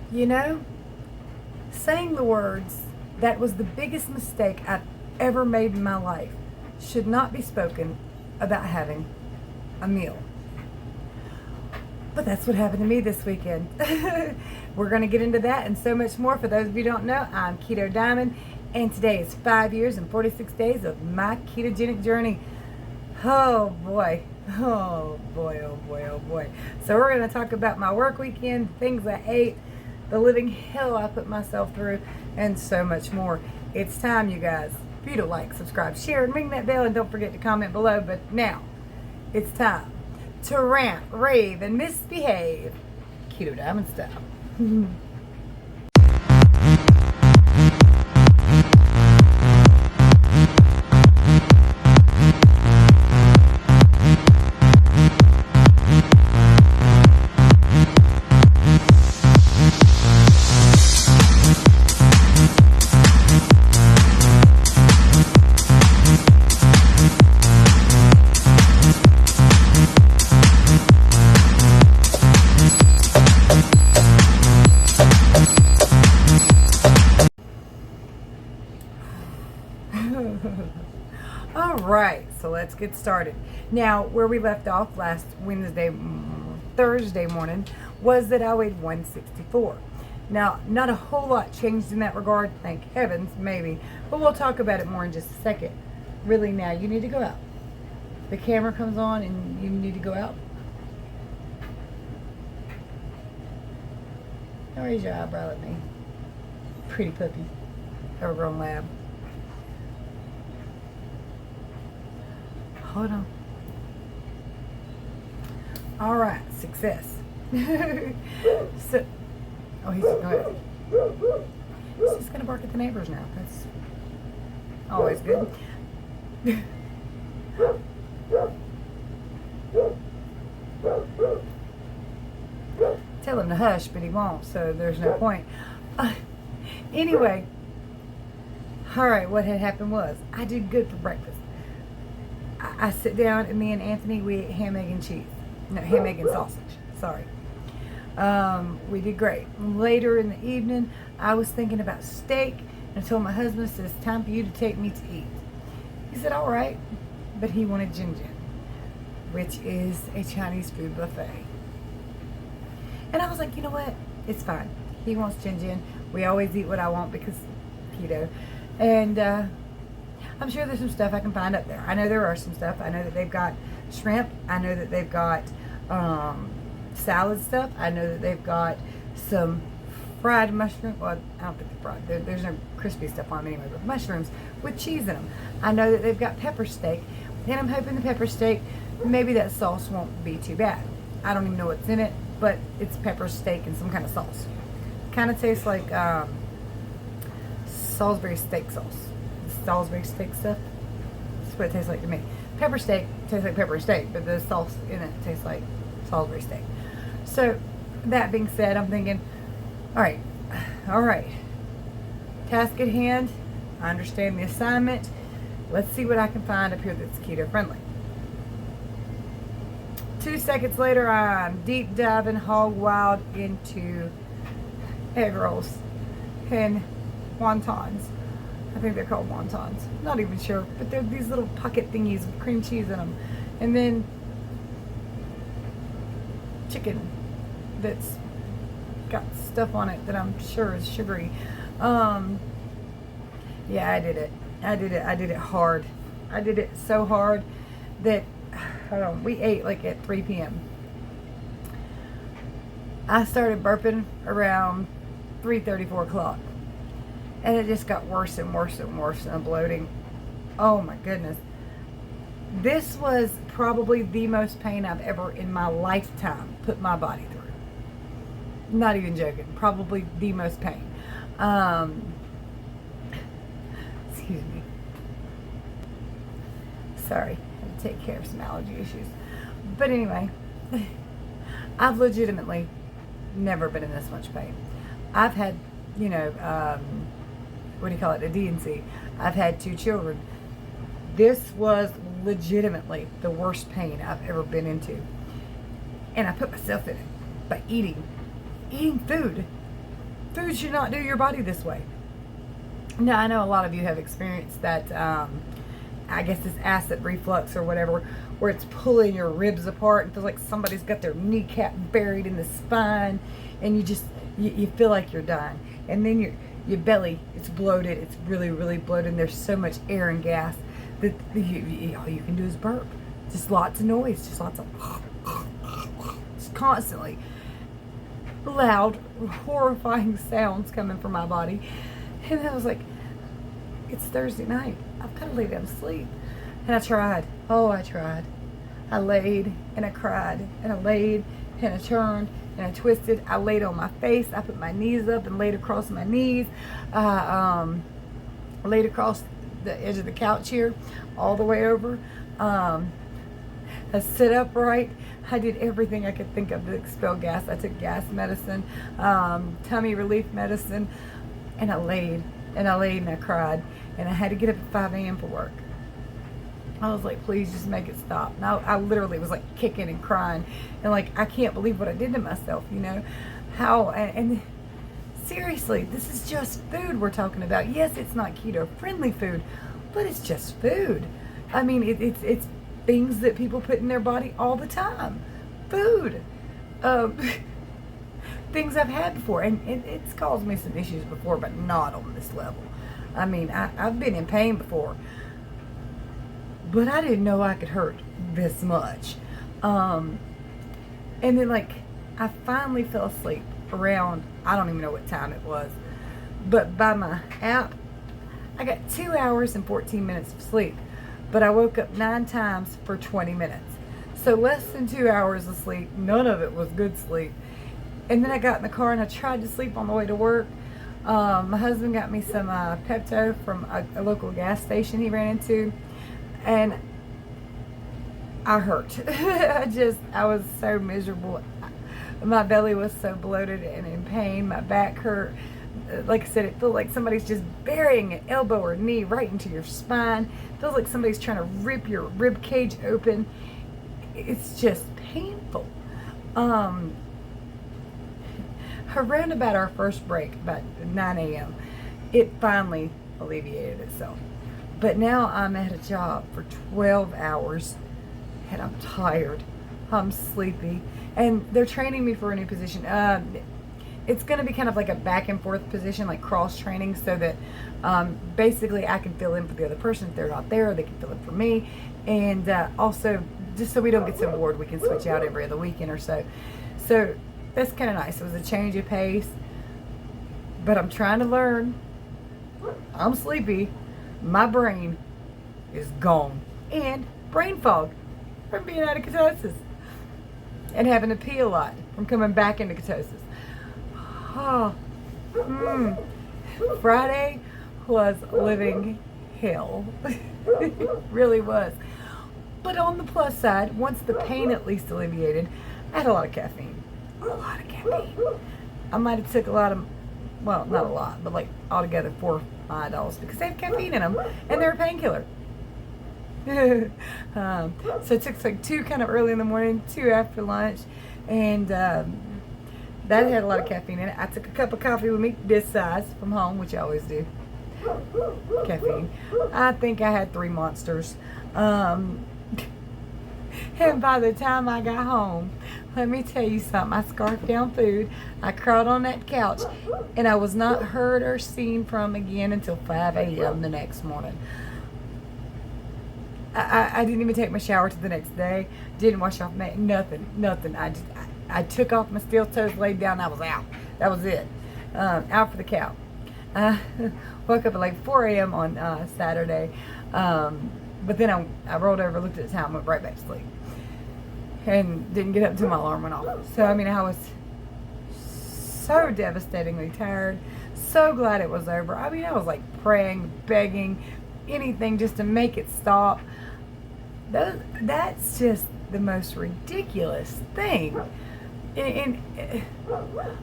You know, saying the words, "That was the biggest mistake I've ever made in my life," should not be spoken about having a meal. But that's what happened to me this weekend. We're going to get into that and so much more. For those of you who don't know, I'm Keto Diamond, and today is 5 years and 46 days of my ketogenic journey. Oh boy. Oh boy, oh boy, oh boy. So we're going to talk about my work weekend, things I ate, the living hell I put myself through, and so much more. It's time, you guys, for you to like, subscribe, share, and ring that bell, and don't forget to comment below. But now, it's time to rant, rave, and misbehave, Keto Diamond style. All right, so let's get started. Now, where we left off last Thursday morning, was that I weighed 164. Now, not a whole lot changed in that regard, thank heavens, maybe, but we'll talk about it more in just a second. Really, now, you need to go out. The camera comes on and you need to go out. Don't raise your eyebrow at me. Pretty puppy. Overgrown lab. Hold on. All right, success. So, oh, he's go ahead. He's just gonna bark at the neighbors now. That's always good. Tell him to hush, but he won't, so there's no point. Anyway, all right, what had happened was I did good for breakfast. I sit down and me and Anthony, we ate ham, egg, and cheese. No, ham, egg, and sausage. Sorry. We did great. Later in the evening, I was thinking about steak, and I told my husband, I said, "It's time for you to take me to eat." He said, "All right," but he wanted Jin Jin, which is a Chinese food buffet. And I was like, you know what? It's fine. He wants Jin Jin. We always eat what I want because keto. And I'm sure there's some stuff I can find up there. I know there are some stuff. I know that they've got shrimp. I know that they've got salad stuff. I know that they've got some fried mushroom. Well, I don't think they're fried. There's no crispy stuff on them anyway, but mushrooms with cheese in them. I know that they've got pepper steak. And I'm hoping the pepper steak, maybe that sauce won't be too bad. I don't even know what's in it, but it's pepper steak and some kind of sauce. Kind of tastes like Salisbury steak sauce. Salisbury steak stuff. That's what it tastes like to me. Pepper steak tastes like pepper steak, but the sauce in it tastes like Salisbury steak. So, that being said, I'm thinking, all right. Task at hand. I understand the assignment. Let's see what I can find up here that's keto friendly. 2 seconds later, I'm deep diving hog wild into egg rolls and wontons. I think they're called wontons. Not even sure, but they're these little pocket thingies with cream cheese in them. And then chicken that's got stuff on it that I'm sure is sugary. Yeah, I did it. I did it hard. I did it so hard that, we ate like at 3 p.m. I started burping around 3:30, 4 o'clock. And it just got worse and worse and worse, and bloating. Oh my goodness. This was probably the most pain I've ever in my lifetime put my body through. Not even joking. Probably the most pain. Excuse me. Sorry. I had to take care of some allergy issues. But anyway, I've legitimately never been in this much pain. I've had, what do you call it, a D&C. I've had 2 children. This was legitimately the worst pain I've ever been into. And I put myself in it by eating food food should not do your body this way. Now, I know a lot of you have experienced that, I guess it's acid reflux or whatever, where it's pulling your ribs apart and feels like somebody's got their kneecap buried in the spine, and you feel like you're dying. And then your belly, it's bloated, it's really, really bloated, and there's so much air and gas that all you can do is burp. Just lots of noise, just lots of, just constantly loud, horrifying sounds coming from my body. And I was like, it's Thursday night. I've got to lay down to sleep. And I tried. Oh, I tried. I laid and I cried. And I laid and I turned and I twisted. I laid on my face. I put my knees up and laid across my knees. I laid across the edge of the couch here, all the way over. I sit upright. I did everything I could think of to expel gas. I took gas medicine, tummy relief medicine. And I laid and I cried, and I had to get up at 5 a.m. for work. I was like, please just make it stop. And I literally was like kicking and crying, and like, I can't believe what I did to myself, you know? How, and seriously, this is just food we're talking about. Yes, it's not keto friendly food, but it's just food. I mean, it's things that people put in their body all the time. Food. Things I've had before, and it's caused me some issues before, but not on this level. I mean, I've been in pain before, but I didn't know I could hurt this much. And then, like, I finally fell asleep around, I don't even know what time it was, but by my app, I got 2 hours and 14 minutes of sleep, but I woke up 9 times for 20 minutes. So less than 2 hours of sleep. None of it was good sleep. And then I got in the car and I tried to sleep on the way to work. My husband got me some Pepto from a local gas station he ran into, and I hurt. I was so miserable. My belly was so bloated and in pain. My back hurt. Like I said, it feels like somebody's just burying an elbow or knee right into your spine. It feels like somebody's trying to rip your rib cage open. It's just painful. Around about our first break, about 9 a.m., it finally alleviated itself. But now I'm at a job for 12 hours, and I'm tired. I'm sleepy. And they're training me for a new position. It's going to be kind of like a back and forth position, like cross training, so that basically I can fill in for the other person. If they're not there, they can fill in for me. And also, just so we don't get so bored, we can switch out every other weekend or so. So that's kind of nice. It was a change of pace, but I'm trying to learn. I'm sleepy. My brain is gone. And brain fog from being out of ketosis and having to pee a lot from coming back into ketosis. Friday was living hell. It really was. But on the plus side, once the pain at least alleviated, I had a lot of caffeine. A lot of caffeine. I might have took a lot of, well, not a lot, but like altogether 4 or 5 dollars, because they have caffeine in them and they're a painkiller. So I took like 2 kind of early in the morning, 2 after lunch, and that had a lot of caffeine in it. I took a cup of coffee with me this size from home, which I always do. Caffeine. I think I had 3 monsters. And by the time I got home, let me tell you something. I scarfed down food. I crawled on that couch, and I was not heard or seen from again until 5 a.m. the next morning. I didn't even take my shower till the next day. Didn't wash off my nothing. I took off my steel toes, laid down, I was out. That was it. Out for the count. Woke up at like 4 a.m. on Saturday. But then I rolled over, looked at the time, went right back to sleep. And didn't get up until my alarm went off. So, I mean, I was so devastatingly tired. So glad it was over. I mean, I was like praying, begging, anything just to make it stop. That's just the most ridiculous thing. And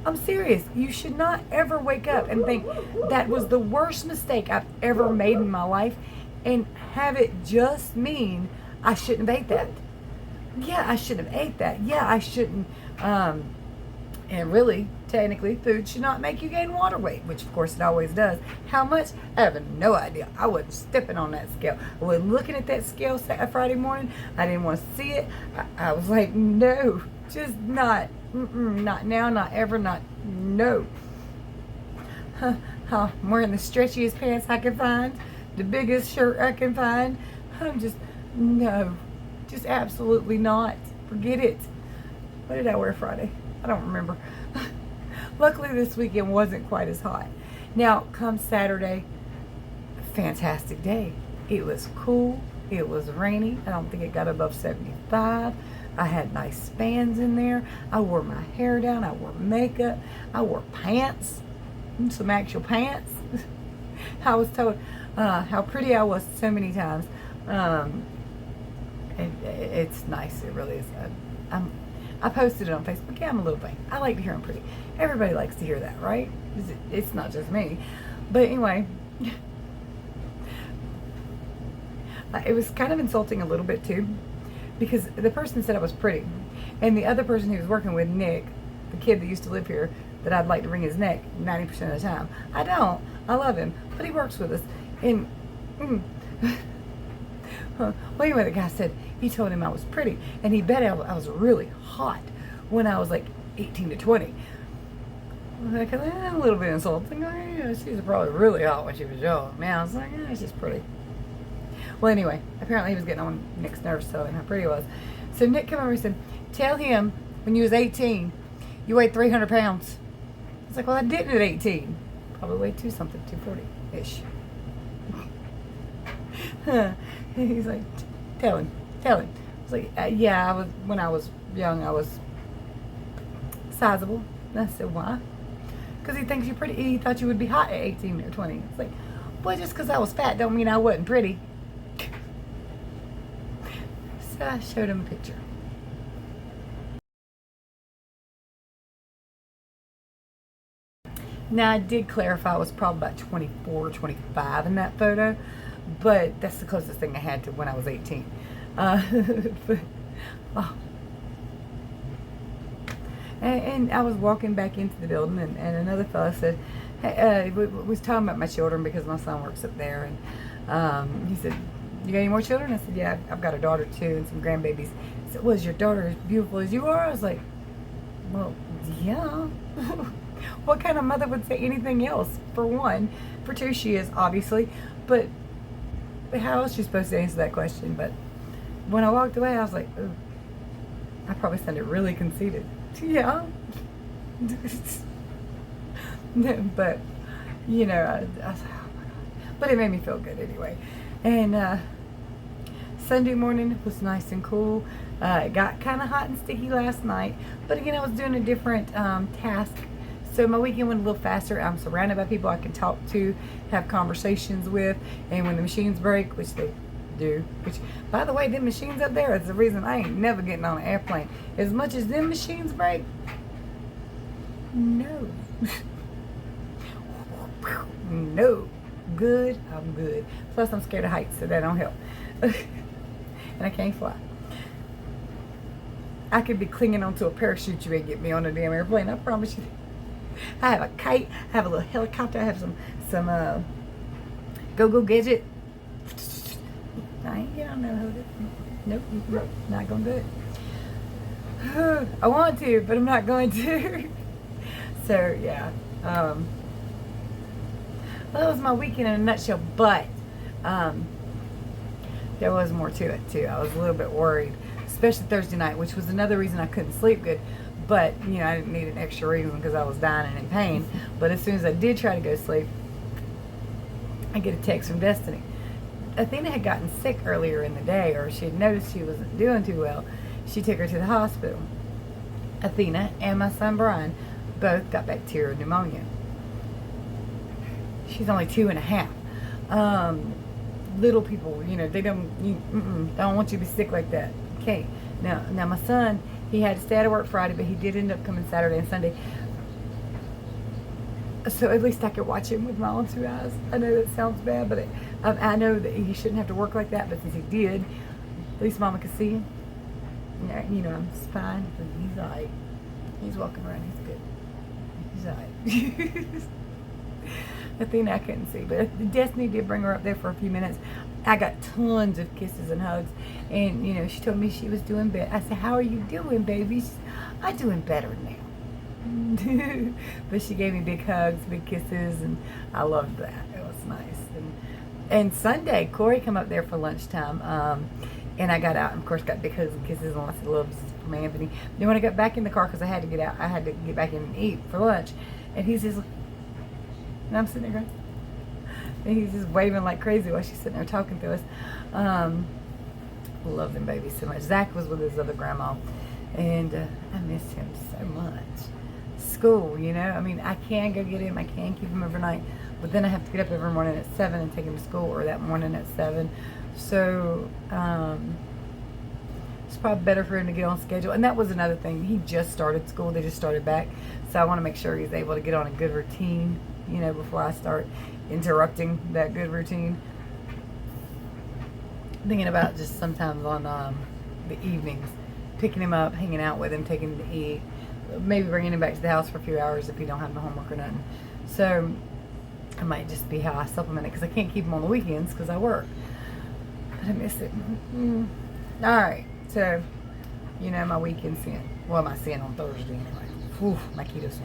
I'm serious. You should not ever wake up and think that was the worst mistake I've ever made in my life, and have it just mean I shouldn't have ate that. Yeah, I shouldn't have ate that. Yeah, I shouldn't And really, technically, food should not make you gain water weight, which of course it always does. How much? I have no idea. I wasn't stepping on that scale. I wasn't looking at that scale Friday morning. I didn't want to see it. I was like, no, just not. Not now, not ever, not, no. I'm wearing the stretchiest pants I can find, the biggest shirt I can find. I'm just, no, just absolutely not. Forget it. What did I wear Friday? I don't remember. Luckily this weekend wasn't quite as hot. Now, come Saturday, fantastic day. It was cool. It was rainy. I don't think it got above 75. I had nice spans in there. I wore my hair down. I wore makeup. I wore pants. Some actual pants. I was told how pretty I was so many times. It's nice. It really is. I posted it on Facebook. Yeah, I'm a little vain. I like to hear I'm pretty. Everybody likes to hear that, right? It's not just me. But anyway, it was kind of insulting a little bit too, because the person said I was pretty, and the other person who was working with, Nick, the kid that used to live here, that I'd like to wring his neck 90% of the time. I don't. I love him, but he works with us. And well, anyway, the guy said he told him I was pretty, and he bet I was really hot when I was like 18 to 20. Like, a little bit insulting. Yeah, she was probably really hot when she was young. Man, I was like, yeah, she's pretty. Well, anyway, apparently he was getting on Nick's nerves telling him how pretty he was. So Nick came over and said, tell him when you was 18, you weighed 300 pounds. I was like, well, I didn't at 18. Probably weighed 240-ish. He's like, tell him. I was like, yeah, when I was young, I was sizable. And I said, why? Because he thinks you're pretty. He thought you would be hot at 18 or 20. It's like, well, just because I was fat don't mean I wasn't pretty. So I showed him a picture. Now, I did clarify I was probably about 24 or 25 in that photo, but that's the closest thing I had to when I was 18. But, oh. And I was walking back into the building, and another fellow said, hey, we was talking about my children because my son works up there, and he said, you got any more children? I said, yeah, I've got a daughter too and some grandbabies. He said, well, is your daughter as beautiful as you are? I was like, well, yeah. What kind of mother would say anything else? For one. For two, she is, obviously. But how else is she supposed to answer that question? But when I walked away, I was like, ooh, I probably sounded really conceited. Yeah. But, you know, I was like, oh my God. But it made me feel good anyway. And Sunday morning was nice and cool. It got kind of hot and sticky last night. But again, I was doing a different task. So my weekend went a little faster. I'm surrounded by people I can talk to, have conversations with. And when the machines break, which they do, which, by the way, them machines up there is the reason I ain't never getting on an airplane. As much as them machines break, no. No. Good, I'm good. Plus, I'm scared of heights, so that don't help. And I can't fly. I could be clinging onto a parachute. You ain't get me on a damn airplane, I promise you. I have a kite, I have a little helicopter, I have some go-go gadget. I ain't get on that hood. Nope, not gonna do it. I want to, but I'm not going to. So yeah, well, that was my weekend in a nutshell. But there was more to it too. I was a little bit worried, especially Thursday night, which was another reason I couldn't sleep good. But, you know, I didn't need an extra reason because I was dying and in pain. But as soon as I did try to go to sleep, I get a text from Destiny. Athena had gotten sick earlier in the day, or she had noticed she wasn't doing too well. She took her to the hospital. Athena and my son Brian both got bacterial pneumonia. She's only 2.5. Little people, you know, they don't want you to be sick like that. Okay. Now my son, he had to stay out of work Friday, but he did end up coming Saturday and Sunday. So at least I could watch him with my own 2 eyes. I know that sounds bad, but I know that he shouldn't have to work like that. But since he did, at least Mama could see him. You know, I'm fine. And he's like, He's walking around. He's good. He's alright. Athena I couldn't see, but Destiny did bring her up there for a few minutes. I got tons of kisses and hugs, and you know, she told me she was doing better. I said, "How are you doing, baby?" She said, "I'm doing better now." But she gave me big hugs, big kisses, and I loved that. It was nice. And Sunday, Corey come up there for lunchtime, and I got out, and of course got big hugs and kisses and lots of loves from Anthony. Then when I got back in the car, because I had to get out, I had to get back in and eat for lunch, and he says, and I'm sitting there going, and he's just waving like crazy while she's sitting there talking to us. Love them babies so much. Zach was with his other grandma, and I miss him so much. School, you know, I mean, I can go get him, I can keep him overnight, but then I have to get up every morning at 7 and take him to school, or that morning at 7. So it's probably better for him to get on schedule. And that was another thing. He just started school. They just started back. So I want to make sure he's able to get on a good routine, you know, before I start interrupting that good routine. Thinking about just sometimes on the evenings, picking him up, hanging out with him, taking him to eat, maybe bringing him back to the house for a few hours if he don't have no homework or nothing. So it might just be how I supplement it, because I can't keep him on the weekends because I work. But I miss it. All right, so you know my weekend sin. Well, my sin on Thursday anyway. Whew, my keto sin.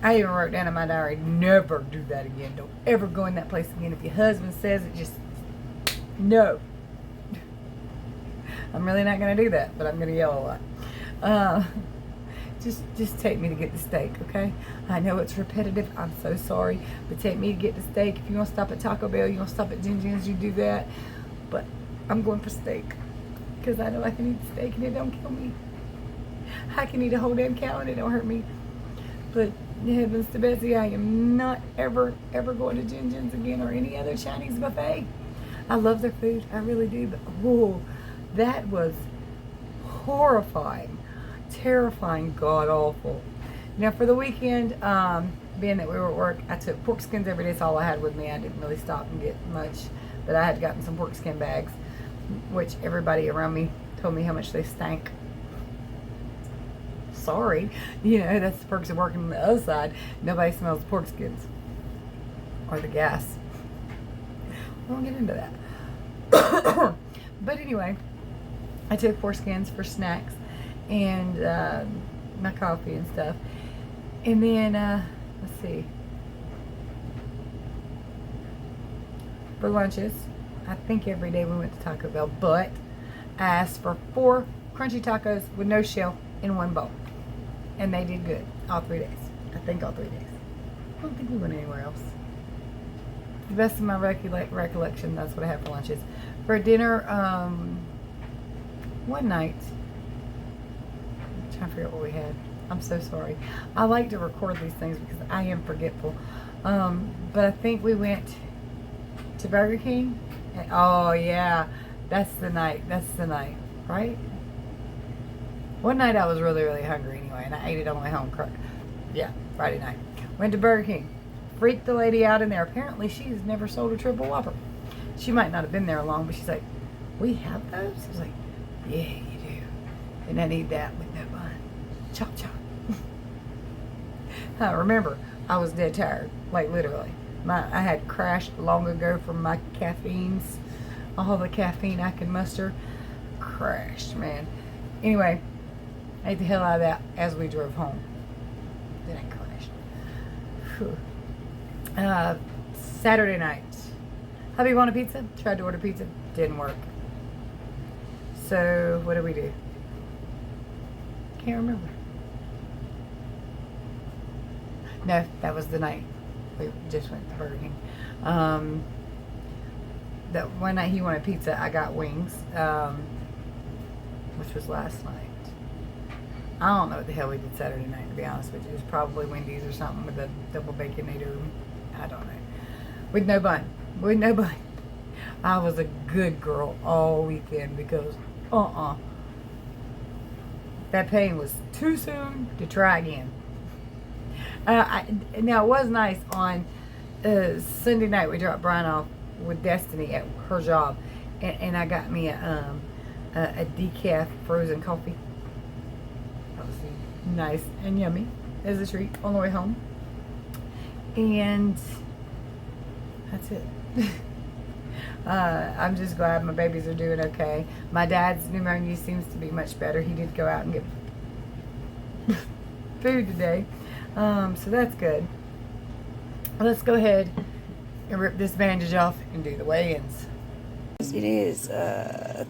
I even wrote down in my diary, never do that again. Don't ever go in that place again. If your husband says it, just no. I'm really not going to do that, but I'm going to yell a lot. Just take me to get the steak, okay? I know it's repetitive. I'm so sorry. But take me to get the steak. If you want to stop at Taco Bell, you want to stop at Jin Jin's, you do that. But I'm going for steak, because I know I can eat steak and it don't kill me. I can eat a whole damn cow and it don't hurt me. But heavens to Betsy, I am not ever going to Jin Jin's again or any other Chinese buffet. I love their food. I really do. But whoa, that was horrifying. Terrifying, god awful. Now for the weekend, being that we were at work, I took pork skins every day. That's all I had with me. I didn't really stop and get much, but I had gotten some pork skin bags, which everybody around me told me how much they stank. Sorry, you know, that's the perks of working on the other side. Nobody smells the pork skins or the gas. We won't get into that. But anyway, I took pork skins for snacks and my coffee and stuff. And then, let's see, for lunches, I think every day we went to Taco Bell, but I asked for 4 crunchy tacos with no shell in one bowl. And they did good all 3 days. I think all 3 days. I don't think we went anywhere else. To the best of my recollection, that's what I had for lunches. For dinner, one night, I'm trying to figure out what we had. I'm so sorry. I like to record these things because I am forgetful. But I think we went to Burger King. And, oh yeah, that's the night, right? One night I was really, really hungry anyway, and I ate it on the way home. Yeah, Friday night. Went to Burger King. Freaked the lady out in there. Apparently she's never sold a triple Whopper. She might not have been there long, but she's like, "We have those?" I was like, "Yeah, you do." And I need that with no bun. Chop, chop. Remember, I was dead tired. Like, literally. I had crashed long ago from my caffeines. All the caffeine I could muster. Crashed, man. Anyway, I ate the hell out of that as we drove home. Then I crashed. Saturday night. Hubby wanted pizza. Tried to order pizza. Didn't work. So, what did we do? Can't remember. No, that was the night we just went to Burger King. That one night he wanted pizza, I got wings, which was last night. I don't know what the hell we did Saturday night, to be honest with you. It was probably Wendy's or something with a double baconator. I don't know. With no bun. I was a good girl all weekend because, that pain was too soon to try again. Now, it was nice on Sunday night. We dropped Brian off with Destiny at her job, and I got me a decaf frozen coffee. nice and yummy as a treat on the way home. And that's it. I'm just glad my babies are doing okay. My dad's pneumonia seems to be much better. He did go out and get food today. So that's good. Let's go ahead and rip this bandage off and do the weigh-ins. It is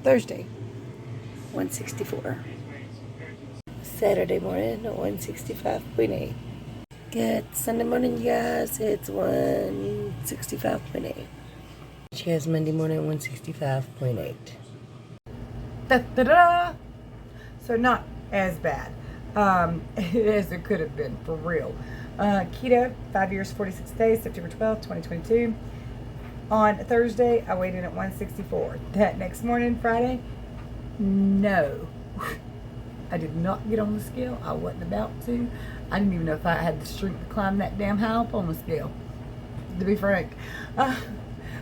Thursday, 164. Saturday morning, 165.8. Good Sunday morning, you guys. It's 165.8. She has Monday morning, 165.8. Da-da-da! So not as bad as it could have been, for real. Keto, 5 years, 46 days, September 12th, 2022. On Thursday, I weighed in at 164. That next morning, Friday, no. I did not get on the scale. I wasn't about to. I didn't even know if I had the strength to climb that damn high up on the scale, to be frank.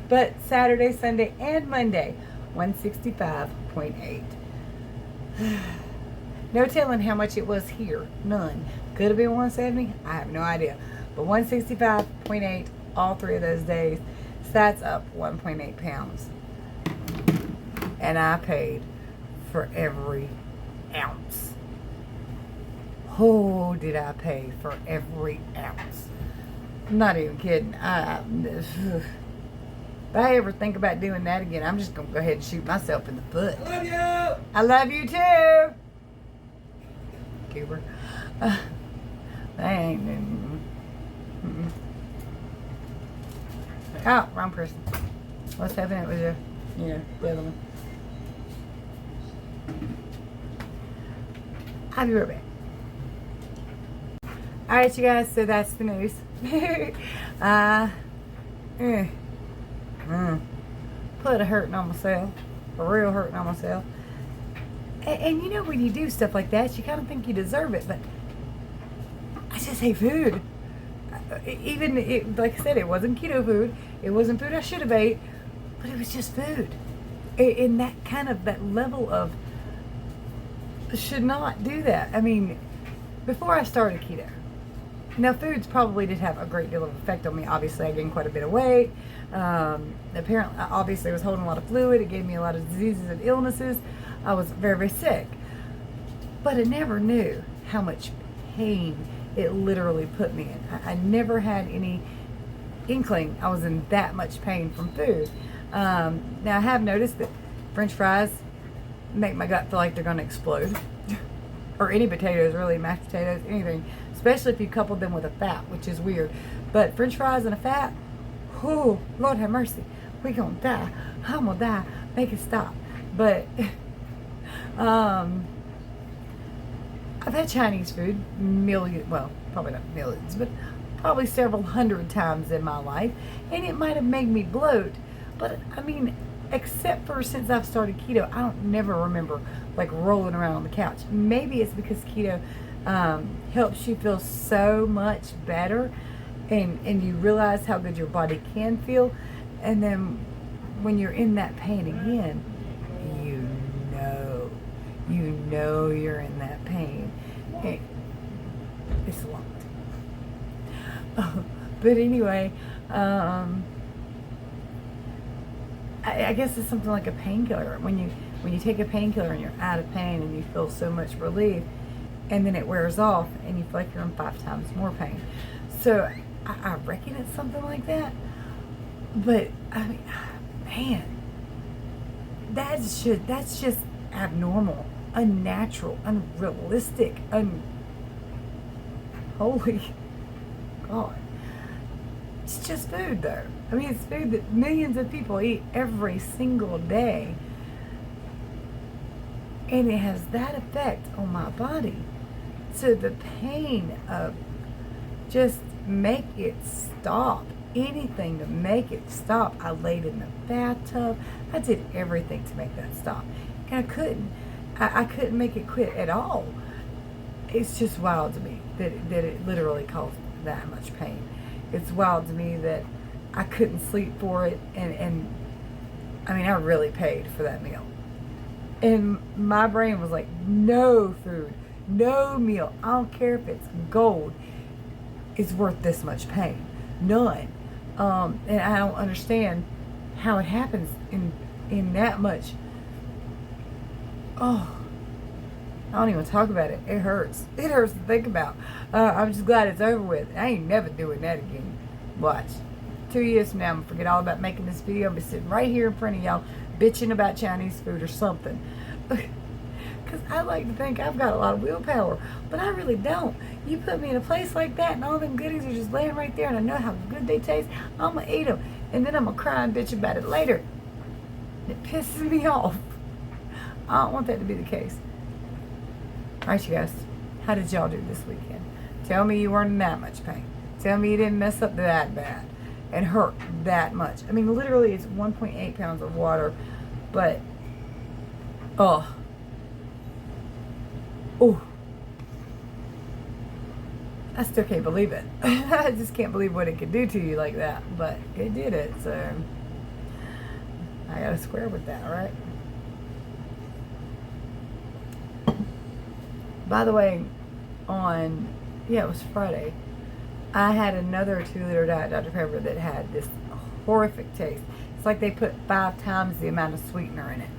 But Saturday, Sunday, and Monday, 165.8. No telling how much it was here. None. Could have been 170. I have no idea. But 165.8 all 3 of those days. So that's up 1.8 pounds. And I paid for every ounce. Oh, did I pay for every ounce. I'm not even kidding. If I ever think about doing that again, I'm just going to go ahead and shoot myself in the foot. I love you. I love you too. Cooper. That ain't. Oh, wrong person. What's happening with you? Yeah, the other one. I'll be right back. Alright, you guys, so that's the news. Put a hurting on myself. A real hurting on myself. And you know, when you do stuff like that, you kind of think you deserve it, but I just hate food. Like I said, it wasn't keto food. It wasn't food I should have ate, but it was just food. In that kind of, that level of, should not do that. I mean, before I started keto, now foods probably did have a great deal of effect on me. Obviously, I gained quite a bit of weight. Apparently, obviously, I was holding a lot of fluid. It gave me a lot of diseases and illnesses. I was very, very sick. But I never knew how much pain it literally put me in. I never had any inkling I was in that much pain from food. Now, I have noticed that French fries make my gut feel like they're going to explode. Or any potatoes, really, mashed potatoes, anything. Especially if you couple them with a fat, which is weird. But French fries and a fat, oh, Lord have mercy. We gonna die. I'm gonna die. Make it stop. But, I've had Chinese food well, probably not millions, but probably several hundred times in my life. And it might have made me bloat. But, I mean, except for since I've started keto, I don't never remember like rolling around on the couch. Maybe it's because keto helps you feel so much better, and you realize how good your body can feel, and then when you're in that pain again, you know you're in that pain. It's a lot. But anyway, I guess it's something like a painkiller. When you take a painkiller and you're out of pain and you feel so much relief, and then it wears off and you feel like you're in 5 times more pain. So I reckon it's something like that. But I mean, man, that's just abnormal, unnatural, unrealistic, holy God. It's just food, though. I mean, it's food that millions of people eat every single day. And it has that effect on my body. So the pain of just make it stop. Anything to make it stop. I laid in the bathtub. I did everything to make that stop. And I couldn't. I couldn't make it quit at all. It's just wild to me that it literally caused that much pain. It's wild to me that I couldn't sleep for it, and I mean, I really paid for that meal. And my brain was like, no food, No meal, I don't care if it's gold, is worth this much pain. None. And I don't understand how it happens in that much. Oh, I don't even talk about it. It hurts. It hurts to think about. I'm just glad it's over with. I ain't never doing that again. Watch. 2 years from now, I'm going to forget all about making this video. I'll be sitting right here in front of y'all bitching about Chinese food or something. Because I like to think I've got a lot of willpower, but I really don't. You put me in a place like that and all them goodies are just laying right there and I know how good they taste, I'm going to eat them. And then I'm going to cry and bitch about it later. It pisses me off. I don't want that to be the case. Alright, you guys. How did y'all do this weekend? Tell me you weren't in that much pain. Tell me you didn't mess up that bad and hurt that much. I mean, literally, it's 1.8 pounds of water, but, oh. I still can't believe it. I just can't believe what it could do to you like that, but it did it, so I got to square with that, right? By the way, it was Friday, I had another 2-liter Diet Dr. Pepper that had this horrific taste. It's like they put 5 times the amount of sweetener in it.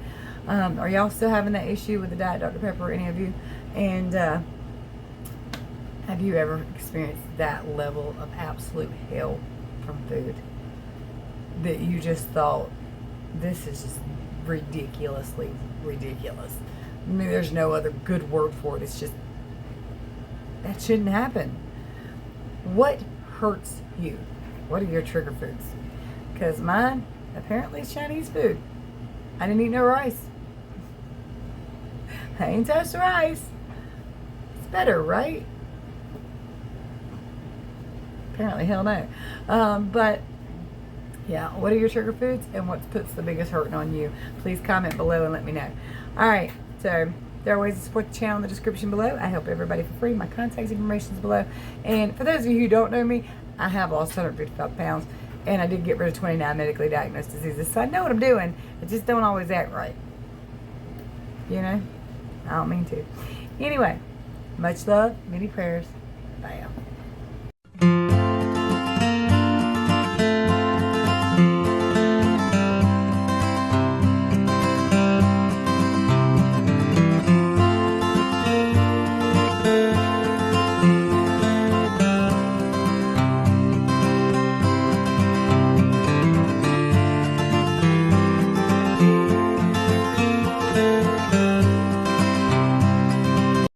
Are y'all still having that issue with the Diet Dr. Pepper, any of you? And have you ever experienced that level of absolute hell from food? That you just thought, this is just ridiculously ridiculous. I mean, there's no other good word for it. It's just, that shouldn't happen. What hurts you? What are your trigger foods? Because mine, apparently, is Chinese food. I didn't eat no rice. I ain't touched rice. It's better, right? Apparently, hell no. But, yeah, what are your trigger foods and what puts the biggest hurting on you? Please comment below and let me know. Alright, so there are ways to support the channel in the description below. I help everybody for free. My contact information is below. And for those of you who don't know me, I have lost 155 pounds. And I did get rid of 29 medically diagnosed diseases. So I know what I'm doing. I just don't always act right. You know? I don't mean to. Anyway, much love, many prayers. Bye, y'all.